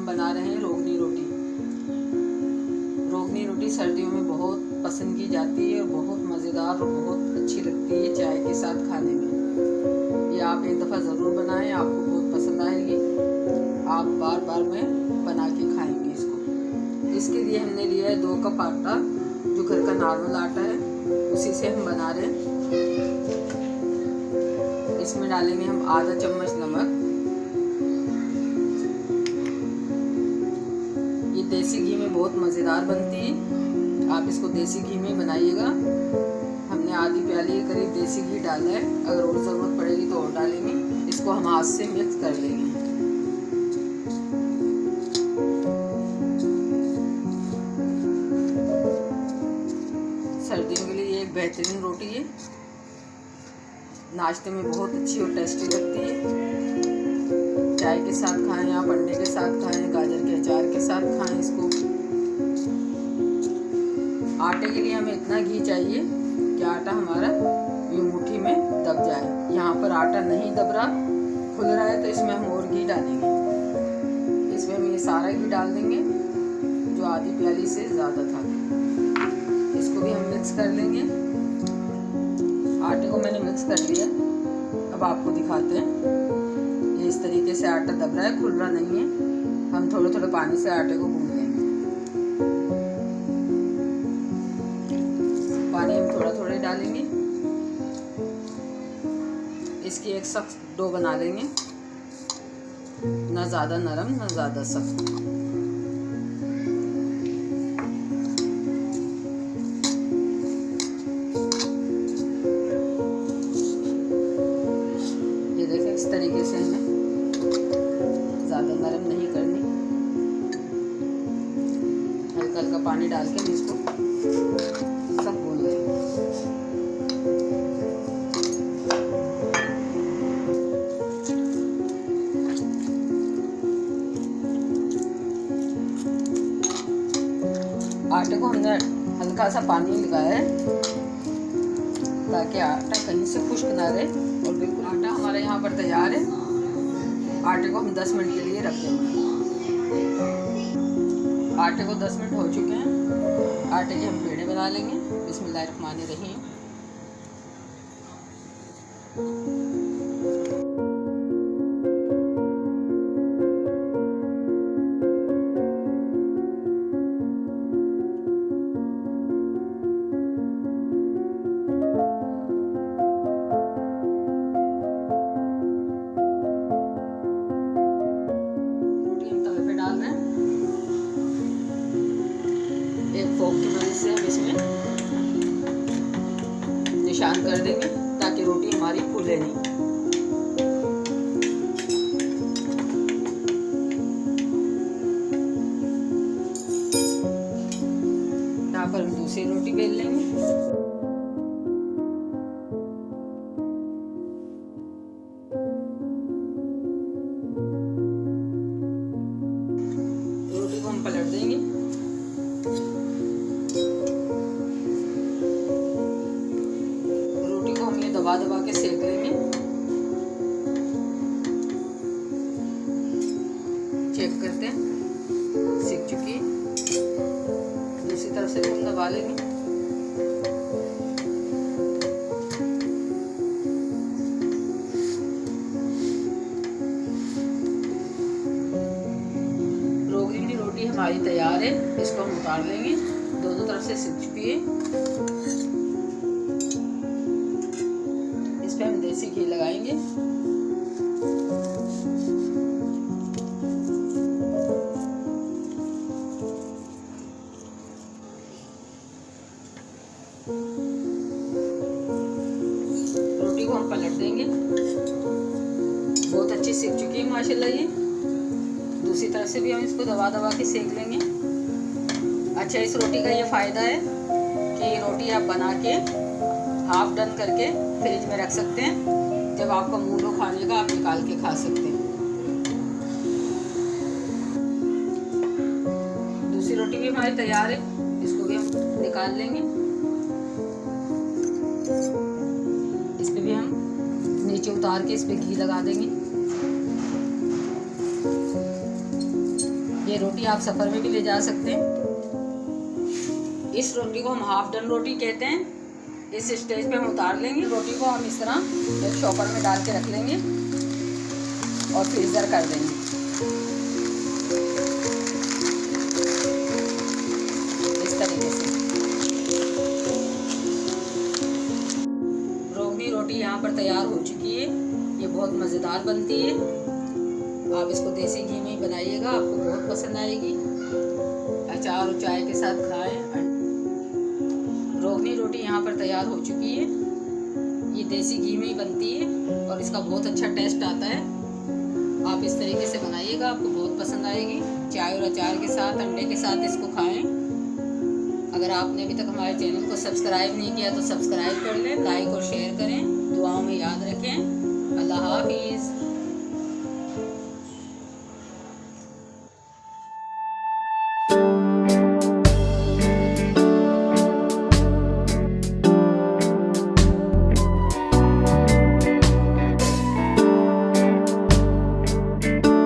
हम बना रहे हैं रोगनी रोटी। रोगनी रोटी सर्दियों में बहुत पसंद की जाती है और बहुत मज़ेदार और बहुत अच्छी लगती है चाय के साथ खाने में। ये आप एक दफ़ा ज़रूर बनाएं, आपको बहुत पसंद आएगी। आप बार बार में बना के खाएंगे इसको। इसके लिए हमने लिया है 2 कप आटा, जो घर का नॉर्मल आटा है, उसी से हम बना रहे हैं। इसमें डालेंगे हम आधा चम्मच नमक। ये देसी घी में बहुत मज़ेदार बनती है, आप इसको देसी घी में बनाइएगा। हमने आधी प्याली करीब देसी घी डाला है, अगर और ज़रूरत पड़ेगी तो और डालेंगे। इसको हम हाथ से मिक्स कर लेंगे। सर्दियों के लिए ये एक बेहतरीन रोटी है, नाश्ते में बहुत अच्छी और टेस्टी लगती है। चाय के साथ खाएं, आप अंडे के साथ खाएं, गाजर के अचार के साथ खाएं इसको। आटे के लिए हमें इतना घी चाहिए कि आटा हमारा यूं मुट्ठी में दब जाए। यहाँ पर आटा नहीं दब रहा, खुल रहा है, तो इसमें हम और घी डालेंगे। इसमें हम ये सारा घी डाल देंगे, जो आधी प्याली से ज़्यादा था। इसको भी हम मिक्स कर लेंगे। आटे को मैंने मिक्स कर लिया, अब आपको दिखाते हैं। ये इस तरीके से आटा दब रहा है, खुल रहा नहीं है। हम थोड़े थोड़े पानी से आटे को गूंथ लेंगे। पानी हम थोड़ा थोड़ा डालेंगे। इसकी एक सख्त डो बना लेंगे, ना ज़्यादा नरम ना ज़्यादा सख्त। ये देखें, इस तरीके से हमें ज़्यादा नरम नहीं करनी। हल्का हल्का पानी डाल के हम इसको सब भून लेंगे। आटे को हमने हल्का सा पानी लगाया है, ताकि आटा कहीं से खुश्क ना रहे। और बिल्कुल आटा हमारा यहाँ पर तैयार है। आटे को हम 10 मिनट के लिए रख देंगे। आटे को 10 मिनट हो चुके हैं। आटे के हम पेड़े बना लेंगे। बिस्मिल्लाहिर्रहमानिर्रहीम। फोक की मदद से हम इसमें निशान कर देंगे, ताकि रोटी हमारी फूले नहीं। यहाँ पर हम दूसरी रोटी बेल लेंगे। रोटी को हम पलट देंगे। दबा दबा के सेक लेंगे। चेक करते हैं, सेक चुकी। दूसरी तरफ से हम दबा लेंगे। रोगनी रोटी हमारी तैयार है। इसको हम उतार लेंगे। दोनों तरफ से सेक चुकी है। हम देसी घी लगाएंगे। रोटी को हम पलट देंगे। बहुत अच्छी सिक चुकी है माशाल्लाह ये। दूसरी तरफ से भी हम इसको दबा दबा के सेक लेंगे। अच्छा, इस रोटी का ये फ़ायदा है कि ये रोटी आप बना के हाफ डन करके फ्रिज में रख सकते हैं। जब आपका मूड हो खाने का, आप निकाल के खा सकते हैं। दूसरी रोटी भी हमारी तैयार है। इसको भी हम निकाल लेंगे। इस पे भी हम नीचे उतार के इस पे घी लगा देंगे। ये रोटी आप सफ़र में भी ले जा सकते हैं। इस रोटी को हम हाफ डन रोटी कहते हैं। इस स्टेज पे हम उतार लेंगे। रोटी को हम इस तरह एक चॉपर में डाल के रख लेंगे और फ्रीज़र कर देंगे। इस तरीके से रोगनी रोटी यहाँ पर तैयार हो चुकी है। ये बहुत मज़ेदार बनती है। आप इसको देसी घी में ही बनाइएगा, आपको बहुत पसंद आएगी। अचार और चाय के साथ खाएं। रोगनी रोटी यहाँ पर तैयार हो चुकी है। ये देसी घी में ही बनती है और इसका बहुत अच्छा टेस्ट आता है। आप इस तरीके से बनाइएगा, आपको बहुत पसंद आएगी। चाय और अचार के साथ, अंडे के साथ इसको खाएं। अगर आपने अभी तक हमारे चैनल को सब्सक्राइब नहीं किया तो सब्सक्राइब कर लें, लाइक और शेयर करें। दुआओं में याद रखें। अल्लाह हाफिज़।